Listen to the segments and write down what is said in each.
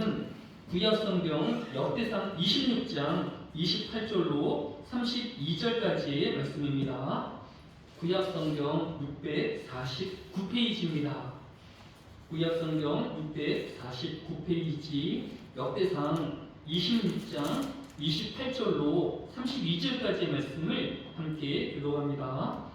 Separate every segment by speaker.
Speaker 1: 말씀은 구약성경 역대상 26장 28절로 32절까지의 말씀입니다. 구약성경 649페이지입니다. 구약성경 649페이지 역대상 26장 28절로 32절까지의 말씀을 함께 읽어갑니다.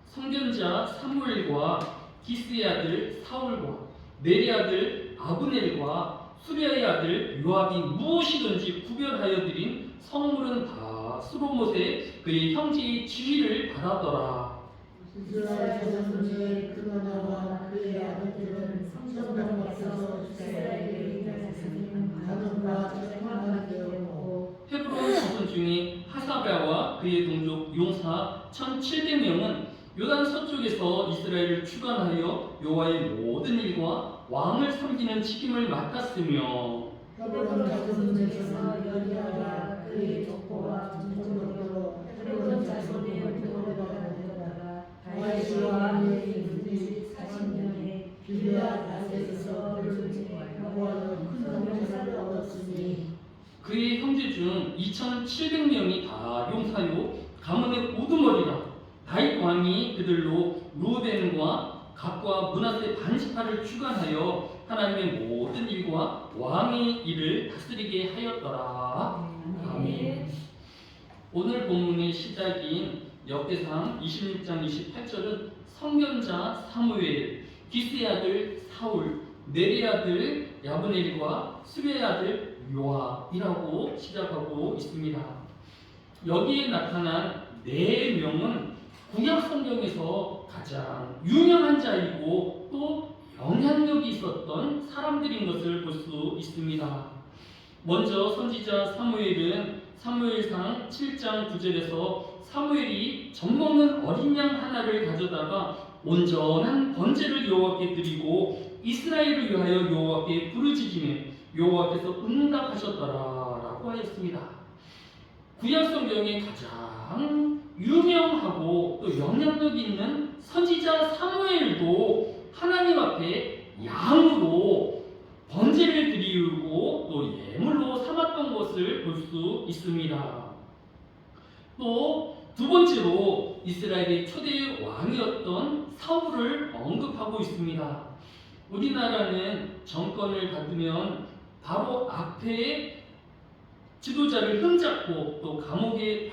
Speaker 1: 선견자 사무엘과 기스의 아들 사울과 넬의 아들 아브넬과 수리아의 아들 요압이 무엇이든지 구별하여 드린 성물은 다 스로못의 그의 형제의 지휘를 받았더라.
Speaker 2: 이스라엘 자손 중에 그나나와 그의 아들들은 성전 앞에서 이스라엘의 자손은 가정과 재판하게 되었고,
Speaker 1: 헤브론 자손 중에 하사랴와 그의 동족 용사 1700명은 요단 서쪽에서 이스라엘을 주관하여 여호와의 모든 일과 왕을 섬기는 책임을 맡았으며,
Speaker 2: 헤브론 자손 중에서 여리야와 그의 족보와 전통적으로 헤브론 자손의 혈통을 받아들였다가 다윗과 그의 이들이 40년에 길르앗 다셋에서 여호와의 큰 성전을 얻었으니
Speaker 1: 그의 형제 중 2700명이 다 용사요 가문의 우두머리라. 다윗 왕이 그들로 루벤과 갓과 므낫세 반지파를 주관하여 하나님의 모든 일과 왕의 일을 다스리게 하였더라. 아멘. 오늘 본문의 시작인 역대상 26장 28절은 선견자 사무엘, 기스의 아들 사울, 넬의 아들 야브넬과 수리아의 아들 요압이라고 시작하고 있습니다. 여기에 나타난 네 명은 구약 성경에서 가장 유명한 자이고 또 영향력이 있었던 사람들인 것을 볼 수 있습니다. 먼저 선지자 사무엘은 사무엘상 7장 9절에서 사무엘이 젖먹는 어린 양 하나를 가져다가 온전한 번제를 여호와께 드리고 이스라엘을 위하여 여호와께 부르짖으며 여호와께서 응답하셨더라라고 하였습니다. 구약 성경의 가장 유명하고 또 영향력 있는 선지자 사무엘도 하나님 앞에 양으로 번제를 드리고 또 예물로 삼았던 것을 볼 수 있습니다. 또 두 번째로 이스라엘의 초대 왕이었던 사울을 언급하고 있습니다. 우리나라는 정권을 받으면 바로 앞에 지도자를 흠잡고 또 감옥에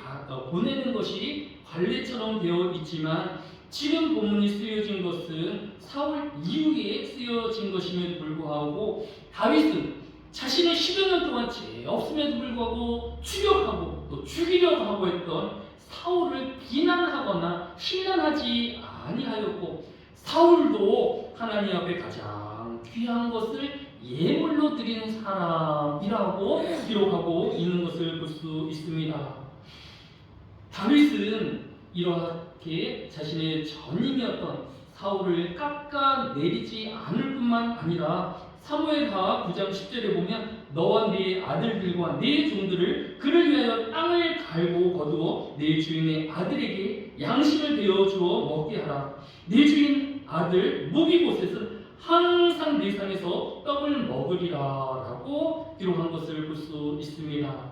Speaker 1: 보내는 것이 관례처럼 되어 있지만 지금 본문이 쓰여진 것은 사울 이후에 쓰여진 것임에도 불구하고 다윗은 자신의 10여 년 동안 죄 없음에도 불구하고 추격하고 또 죽이려고 하고 했던 사울을 비난하거나 신난하지 아니하였고, 사울도 하나님 앞에 가장 귀한 것을 예물로 드린 사람이라고 기록하고 있는 것을 볼 수 있습니다. 다윗은 이렇게 자신의 전임이었던 사울을 깎아내리지 않을 뿐만 아니라 사무엘하 9장 10절에 보면 너와 네 아들들과 네 종들을 그를 위하여 땅을 갈고 거두어 네 주인의 아들에게 양식을 베어주어 먹게 하라. 네 주인 아들 무비보셋은 항상 네 상에서 떡을 먹으리라 라고 기록한 것을 볼 수 있습니다.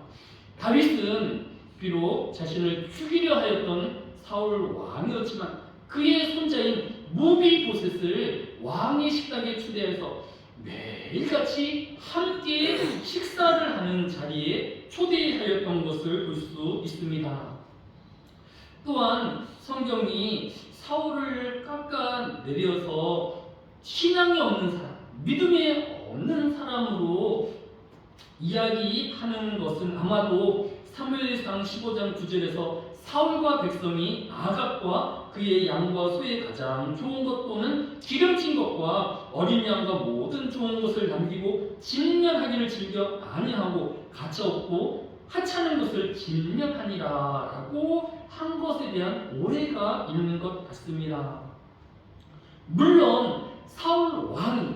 Speaker 1: 다윗은 비록 자신을 죽이려 하였던 사울 왕이었지만 그의 손자인 무비보셋을 왕의 식탁에 초대해서 매일같이 함께 식사를 하는 자리에 초대하였던 것을 볼 수 있습니다. 또한 성경이 사울을 깎아내려서 신앙이 없는 사람, 믿음이 없는 사람으로 이야기하는 것은 아마도 사무엘상 15장 9절에서 사울과 백성이 아갑과 그의 양과 소의 가장 좋은 것 또는 기름진 것과 어린 양과 모든 좋은 것을 남기고 진멸하기를 즐겨 아니하고 가차없고 하찮은 것을 진멸하니라 라고 한 것에 대한 오해가 있는 것 같습니다. 물론 사울 왕이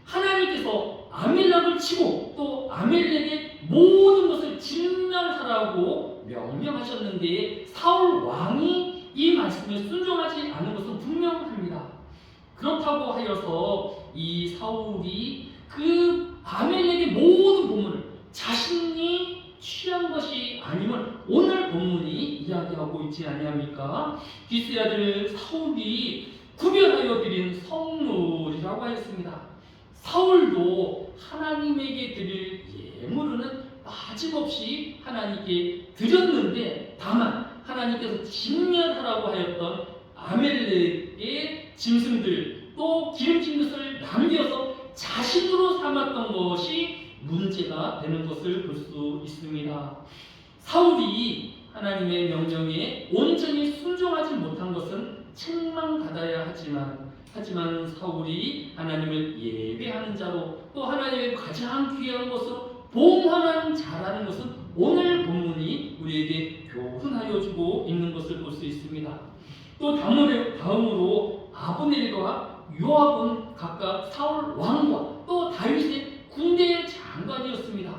Speaker 1: 하나님께서 아멜렉을 치고 또 아멜렉의 모든 것을 진멸하라고 명령하셨는데 사울 왕이 이 말씀에 순종하지 않은 것은 분명합니다. 그렇다고 하여서 이 사울이 그 아멜렉의 모든 본문을 자신이 취한 것이 아니면 오늘 본문이 이야기하고 있지 아니합니까? 기스의 아들 사울이 구별하여 드린 성물이라고 하였습니다. 사울도 하나님에게 드릴 예물은 빠짐없이 하나님께 드렸는데, 다만 하나님께서 진멸하라고 하였던 아멜렉의 짐승들, 또 기름진 것을 남겨서 자신으로 삼았던 것이 문제가 되는 것을 볼 수 있습니다. 사울이 하나님의 명령에 온전히 순종하지 못한 것은 책망받아야 하지만 사울이 하나님을 예배하는 자로, 또 하나님의 가장 귀한 것으로 봉헌하는 자라는 것은 오늘 본문이 우리에게 교훈하여 주고 있는 것을 볼 수 있습니다. 또 다음으로 아브넬과 요압은 각각 사울 왕과 또 다윗의 군대 장관이었습니다.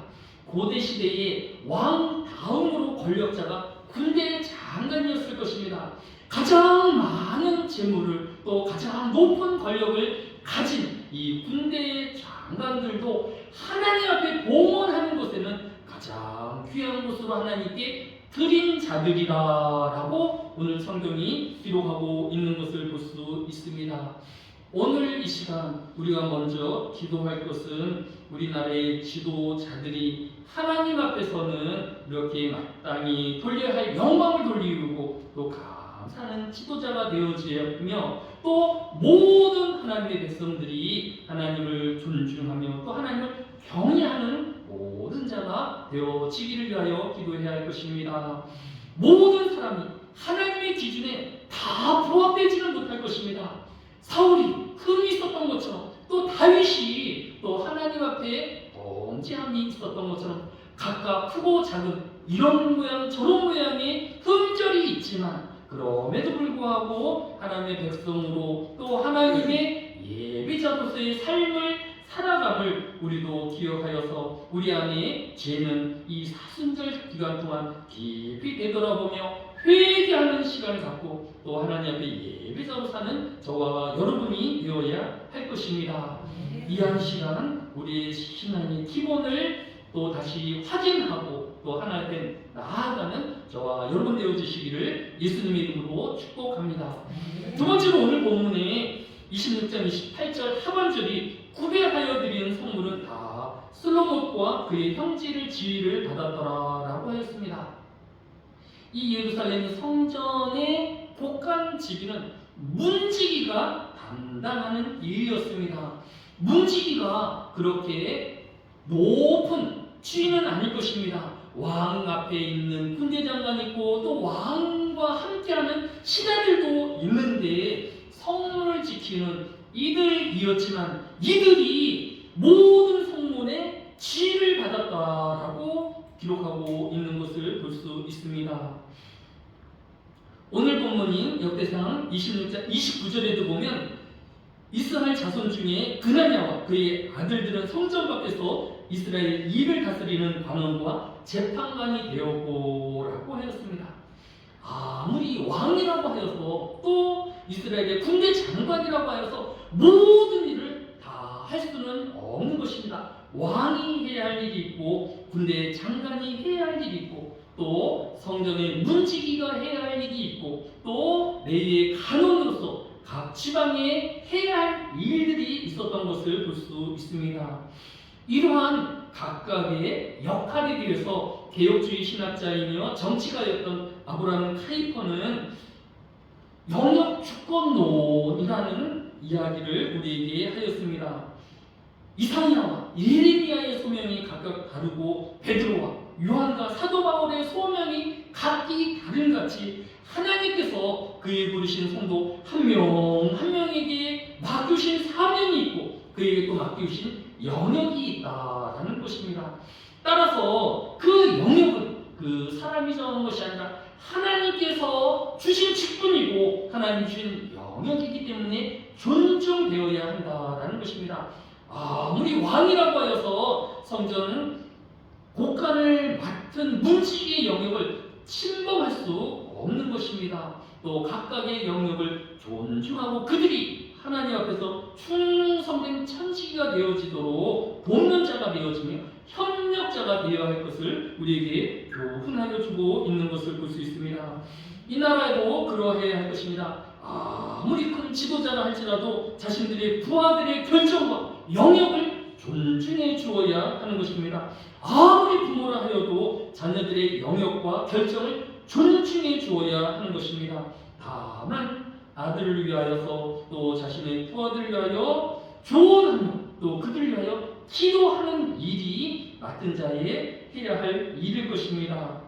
Speaker 1: 고대 시대의 왕 다음으로 권력자가 군대 장관이었을 것입니다. 가장 많은 재물을, 또 가장 높은 권력을 가진 이 군대 장관들도 하나님 앞에 봉헌하는 것에는 가장 귀한 것으로 하나님께 드린 자들이다라고 오늘 성경이 기록하고 있는 것을 볼 수 있습니다. 오늘 이 시간 우리가 먼저 기도할 것은 우리나라의 지도자들이 하나님 앞에서는 이렇게 마땅히 돌려야 할 영광을 돌리고 또 감사하는 지도자가 되어지며, 또 모든 하나님의 백성들이 하나님을 존중하며 또 하나님을 경외하는 모든 자가 되어지기를 위하여 기도해야 할 것입니다. 모든 사람이 하나님의 기준에 다 부합되지는 못할 것입니다. 사울이 흠이 있었던 것처럼, 또 다윗이 또 하나님 앞에 범죄함이 있었던 것처럼 각각 크고 작은 이런 모양 저런 모양의 흠결이 있지만, 그럼에도 불구하고 하나님의 백성으로 또 하나님의 예배자로서의 삶을 살아감을 우리도 기억하여서 우리 안에 죄는 이 사순절 기간 동안 깊이 되돌아보며 회개하는 시간을 갖고 또 하나님 앞에 예배자로 사는 저와 여러분이 되어야 할 것입니다. 이 한 시간 우리의 신앙의 기본을 또 다시 확인하고 또 하나님 앞에 나아가는 저와 여러분 되어주시기를 예수님의 이름으로 축복합니다. 두 번째로 오늘 본문에 26장 28절 하반절이 구별하여 드린 성물은 다 솔로몬과 그의 형제를 지위를 받았더라라고 하였습니다. 이 예루살렘 성전의 복간 지기는 문지기가 담당하는 일이었습니다. 문지기가 그렇게 높은 지위는 아닐 것입니다. 왕 앞에 있는 군대장관이 있고 또 왕과 함께하는 신하들도 있는데 성문을 지키는 이들이었지만 이들이 모든 성문에 지위를 받았다라고 기록하고 있는 것을 볼 수 있습니다. 오늘 본문인 역대상 26장 29절에도 보면 이스라엘 자손 중에 그나냐와 그의 아들들은 성전 밖에서 이스라엘 일을 다스리는 관원과 재판관이 되었고라고 하였습니다. 아무리 왕이라고 하여서 또 이스라엘의 군대 장관이라고 하여서 모든 일을 다 할 수는 없는 것입니다. 왕이 해야 할 일이 있고 군대 장관이 해야 할 일이 있고 또 성전의 문지기가 해야 할 일이 있고 또 레위의 간원으로서 각 지방에 해야 할 일들이 있었던 것을 볼 수 있습니다. 이러한 각각의 역할에 대해서 개혁주의 신학자이며 정치가였던 아브라함 카이퍼는 영역 주권론이라는 이야기를 우리에게 하였습니다. 이사야와 예레미야의 소명이 각각 다르고 베드로와 요한과 사도 바울의 소명이 각기 다른같이 하나님께서 그의 부르신 성도 한 명 한 명에게 맡기신 사명이 있고 그에게 또 맡기신 영역이 있다라는 것입니다. 따라서 그 영역은 그 사람이 정한 것이 아니라 하나님께서 주신 직분이고 하나님 주신 영역이기 때문에 존중되어야 한다라는 것입니다. 아무리 왕이라고 하여서 성전 곳간을 맡은 문지기의 영역을 침범할 수 없는 것입니다. 또 각각의 영역을 존중하고 그들이 하나님 앞에서 충성된 천지기가 되어지도록 돕는 자가 되어지며 협력자가 되어야 할 것을 우리에게 교훈하여 주고 있는 것을 볼 수 있습니다. 이 나라에도 그러해야 할 것입니다. 아무리 큰 지도자라 할지라도 자신들의 부하들의 결정과 영역을 존중해 주어야 하는 것입니다. 아무리 부모라 하여도 자녀들의 영역과 결정을 존중해 주어야 하는 것입니다. 다만 아들을 위하여서 또 자신의 부하들을 위하여 조언하며 또 그들을 위하여 기도하는 일이 맡은 자의 해야 할 일일 것입니다.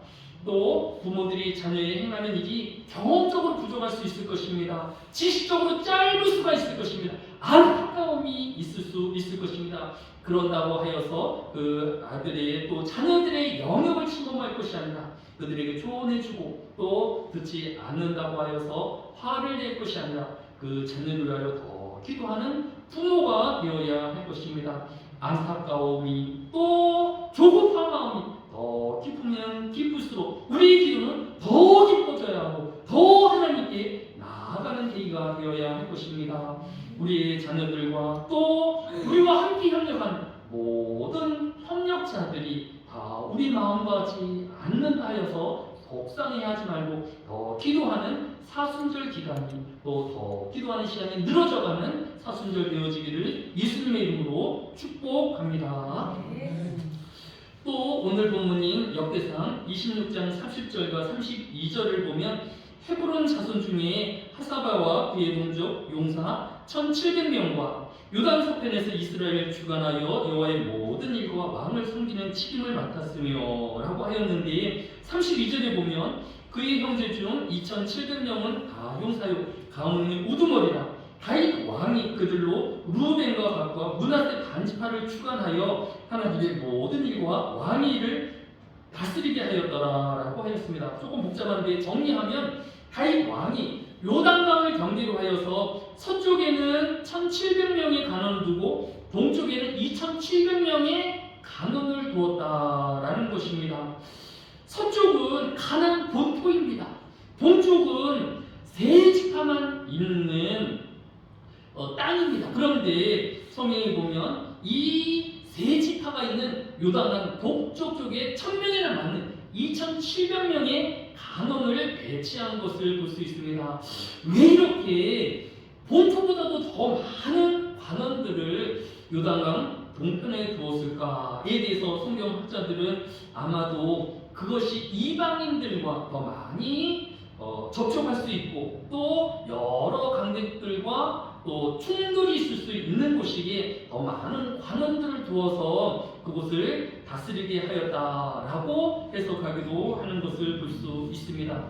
Speaker 1: 또 부모들이 자녀의 행하는 일이 경험적으로 부족할 수 있을 것입니다. 지식적으로 짧을 수가 있을 것입니다. 안타까움이 있을 수 있을 것입니다. 그런다고 하여서 그 아들의 또 자녀들의 영역을 침범할 것이 아니라 그들에게 조언해주고 또 듣지 않는다고 하여서 화를 낼 것이 아니라 그 자녀를 위하여 더 기도하는 부모가 되어야 할 것입니다. 안타까움이 또 조급한 마음이 더 깊으면 깊을수록 우리의 기도는 더 깊어져야 하고 더 하나님께 나아가는 계기가 되어야 할 것입니다. 우리의 자녀들과 또 우리와 함께 협력하는 모든 협력자들이 다 우리 마음과 같지 않는다 하여서 속상해하지 말고 더 기도하는 사순절 기간이 또 더 기도하는 시간이 늘어져가는 사순절 되어지기를 예수님의 이름으로 축복합니다. 또 오늘 본문인 역대상 26장 30절과 32절을 보면 헤브론 자손 중에 하사바와 그의 동족 용사 1700명과 요단 서편에서 이스라엘 주관하여 여호와의 모든 일과 왕을 섬기는 책임을 맡았으며 라고 하였는데 32절에 보면 그의 형제 중 2700명은 다 용사요 가문의 우두머리라 다윗 왕이 그들로 루벤과 gad과 므낫세 반지파를 주관하여 하나님의 모든 일과 왕의 일을 다스리게 하였더라라고 하였습니다. 조금 복잡한데 정리하면 다윗 왕이 요단강을 경계로 하여서 서쪽에는 1700명의 간원을 두고 동쪽에는 2700명의 간원을 두었다라는 것입니다. 서쪽은 가나안 본토입니다. 동쪽은 세 지파만 있는 땅입니다. 그런데 성경에 보면 이 세 지파가 있는 요단강 동쪽 쪽에 1000명이나 맞는 2700명의 간원을 배치한 것을 볼 수 있습니다. 왜 이렇게 본토보다도 더 많은 관원들을 요단강 동편에 두었을까에 대해서 성경학자들은 아마도 그것이 이방인들과 더 많이 접촉할 수 있고 또 여러 강대들과 또 충돌이 있을 수 있는 곳이기에 더 많은 관원들을 두어서 그곳을 다스리게 하였다라고 해석하기도 하는 것을 볼 수 있습니다.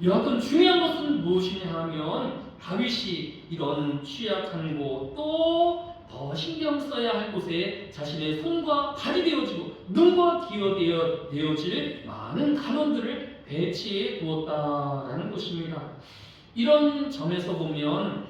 Speaker 1: 여하튼 중요한 것은 무엇이냐 하면 다윗이 이런 취약한 곳 또 더 신경 써야 할 곳에 자신의 손과 발이 되어지고 눈과 귀가 되어질 많은 간원들을 배치해 두었다라는 것입니다. 이런 점에서 보면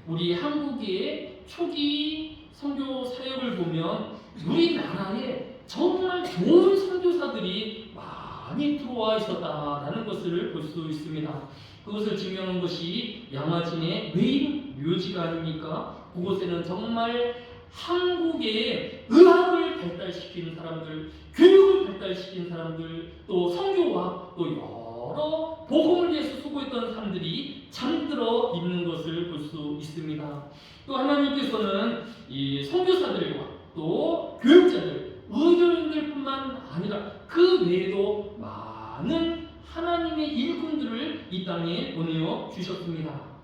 Speaker 1: 우리 한국의 초기 선교 사역을 보면 우리나라에 정말 좋은 선교사들이 많이 들어와 있었다라는 것을 볼 수 있습니다. 그것을 증명한 것이 양화진의 외인 묘지가 아닙니까? 그곳에는 정말 한국의 의학을 발달시킨 사람들, 교육을 발달시킨 사람들, 또 선교와 또 여러 복음을 위해서 수고했던 사람들이 잠들어 있는 것을 볼 수 있습니다. 또 하나님께서는 이 선교사들과 또 교육자들, 의료인들뿐만 아니라 그 외에도 많은 하나님의 일꾼들을 이 땅에 보내어 주셨습니다.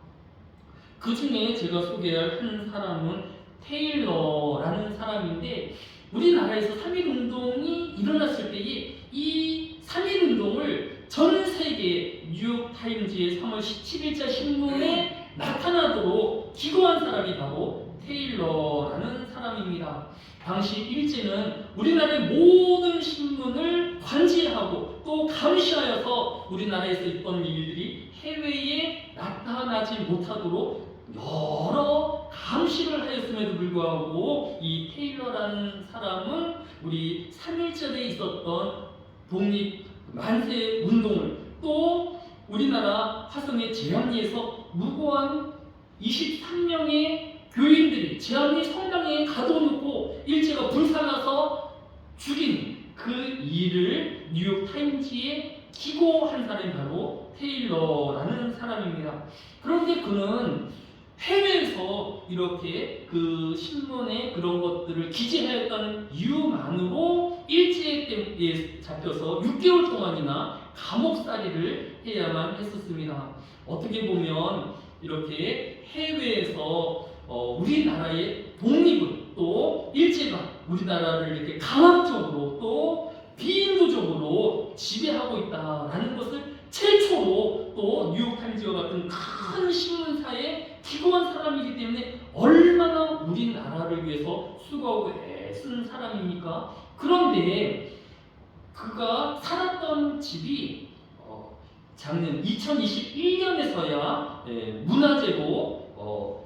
Speaker 1: 그 중에 제가 소개할 한 사람은 테일러라는 사람인데 우리나라에서 3.1운동이 일어났을 때에 이 3.1운동을 전 세계 뉴욕타임즈의 3월 17일자 신문에 나타나도록 기고한 사람이 바로 테일러라는 사람입니다. 당시 일제는 우리나라의 모든 신문을 관제하고 또 감시하여서 우리나라에서 있던 일들이 해외에 나타나지 못하도록 여러 감시를 하였음에도 불구하고 이 테일러라는 사람은 우리 3.1절에 있었던 독립 만세 운동을 또 우리나라 화성의 제왕리에서 무고한 23명의 교인들이 제한리 성당에 가둬놓고 일제가 불살라서 죽인 그 일을 뉴욕 타임지에 기고한 사람이 바로 테일러라는 사람입니다. 그런데 그는 해외에서 이렇게 그 신문에 그런 것들을 기재하였다는 이유만으로 일제에 잡혀서 6개월 동안이나 감옥살이를 해야만 했었습니다. 어떻게 보면 이렇게 해외에서 우리나라의 독립을 또 일제가 우리나라를 이렇게 강압적으로 또 비인도적으로 지배하고 있다라는 것을 최초로 또 뉴욕타임즈와 같은 큰 신문사에 기고한 사람이기 때문에 얼마나 우리나라를 위해서 수고하고 애쓴 사람입니까? 그런데 그가 살았던 집이 작년 2021년에서야 문화재로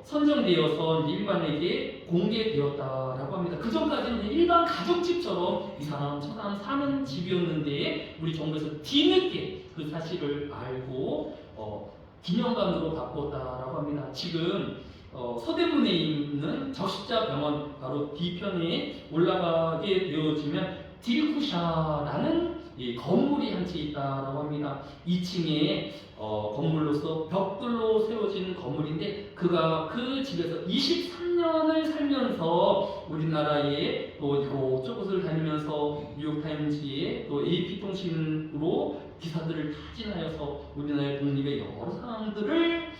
Speaker 1: 선정되어서 일반에게 공개되었다라고 합니다. 그 전까지는 일반 가족집처럼 이 사람 저 사람 사는 집이었는데 우리 정부에서 뒤늦게 그 사실을 알고 기념관으로 바꿨다라고 합니다. 지금 서대문에 있는 적십자병원 바로 뒤편에 올라가게 되어지면 딜쿠샤라는 건물이 한 채 있다라고 합니다. 2층에 건물로서 벽돌로 세워진 건물인데 그가 그 집에서 23년을 살면서 우리나라에 또 이곳저곳을 다니면서 뉴욕타임즈에 또 AP통신으로 기사들을 타진하여서 우리나라의 독립의 여러 사항들을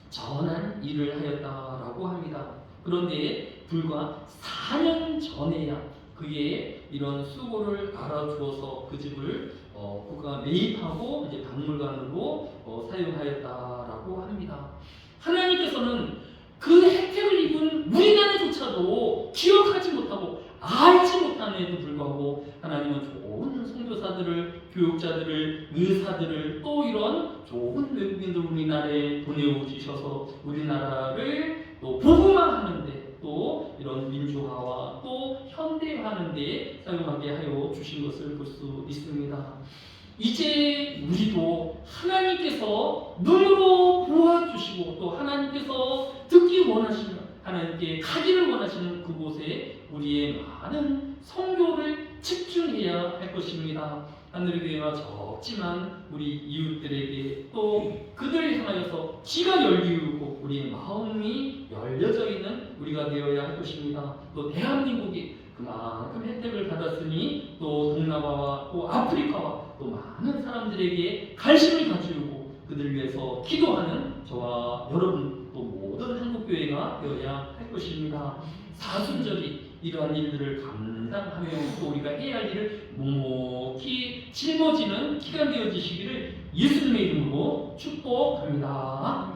Speaker 1: 전한 일을 하였다라고 합니다. 그런데 불과 4년 전에야 그의 이런 수고를 알아주어서 그 집을 그가 매입하고 이제 박물관으로 사용하였다라고 합니다. 하나님께서는 그 혜택을 입은 우리나라조차도 기억하지 못하고 알지 못함에도 불구하고 하나님은 좋은 선교사들을, 교육자들을, 의사들을 또 이런 좋은 외국인들 우리나라에 보내주셔서 우리나라를 또 복음화하는데 또 이런 민주화와 또 현대화하는 데 사용하게 하여 주신 것을 볼 수 있습니다. 이제 우리도 하나님께서 눈으로 보아주시고 또 하나님께서 듣기 원하시는 하나님께 가기를 원하시는 그곳에 우리의 많은 선교를 집중해야 할 것입니다. 하늘의 교회가 적지만 우리 이웃들에게 또 그들을 향하여서 귀가 열리고 우리의 마음이 열려져 있는 우리가 되어야 할 것입니다. 또 대한민국이 그만큼 혜택을 받았으니 또 동남아와 또 아프리카와 또 많은 사람들에게 관심을 가지고 그들을 위해서 기도하는 저와 여러분 또 모든 한국교회가 되어야 할 것입니다. 사순절이 이러한 일들을 감당하며 또 우리가 해야 할 일을 묵묵히 짊어지는 기간 되어지시기를 예수님의 이름으로 축복합니다.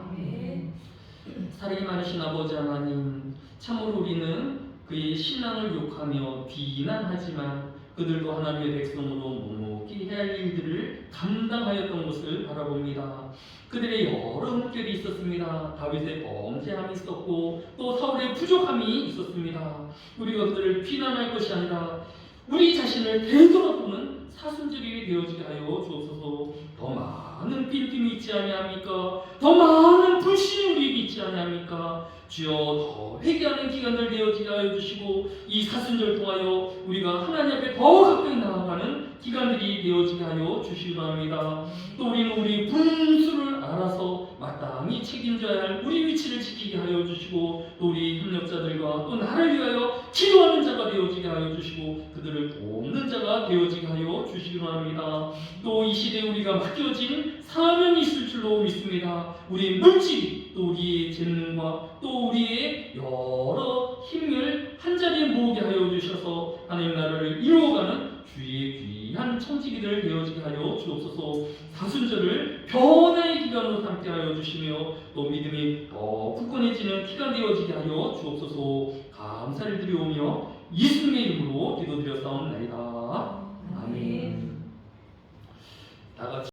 Speaker 1: 사랑이 많으신 아버지 하나님, 참으로 우리는 그의 신앙을 욕하며 비난하지만 그들도 하나님의 백성으로 묵묵히 해야 할 일들을 감당하였던 것을 바라봅니다. 그들의 여러 물결이 있었습니다. 다윗의 범죄함이 있었고 또 사울의 부족함이 있었습니다. 우리가 그들을 비난할 것이 아니라 우리 자신을 되돌아보는 사순절이 되어지게 하여 주옵소서. 더 많은 빈틈이 있지 아니합니까? 더 많은 불신이 우리에게 있지 아니합니까? 주여 더 회개하는 기간을 되어지게 하여 주시고 이 사순절 통하여 우리가 하나님 앞에 더 가까이 나아가는 기간들이 되어지게 하여 주시기 바랍니다. 또 우리는 우리 분수를 알아서 마땅히 책임져야 할 우리 위치를 지키게 하여 주시고 또 우리 협력자들과 또 나를 위하여 기도하는 자가 되어지게 하여 주시고 그들을 돕는 자가 되어지게 하여 주시기 바랍니다. 또 이 시대에 우리가 맡겨진 사명이 있을 줄로 믿습니다. 우리의 물질 또 우리의 재능과 또 우리의 여러 힘을 한자리에 모으게 하여 주셔서 하나님 나라를 이루어가는 주의 귀한 청지기들 되어지게 하여 주옵소서. 사순절을 변화의 기간으로 삼게 하여 주시며 또 믿음이 더 굳건해지는 기간 되어지게 하여 주옵소서. 감사를 드리오며 예수님의 이름으로 기도드렸사옵나이다. 아멘. 다 같이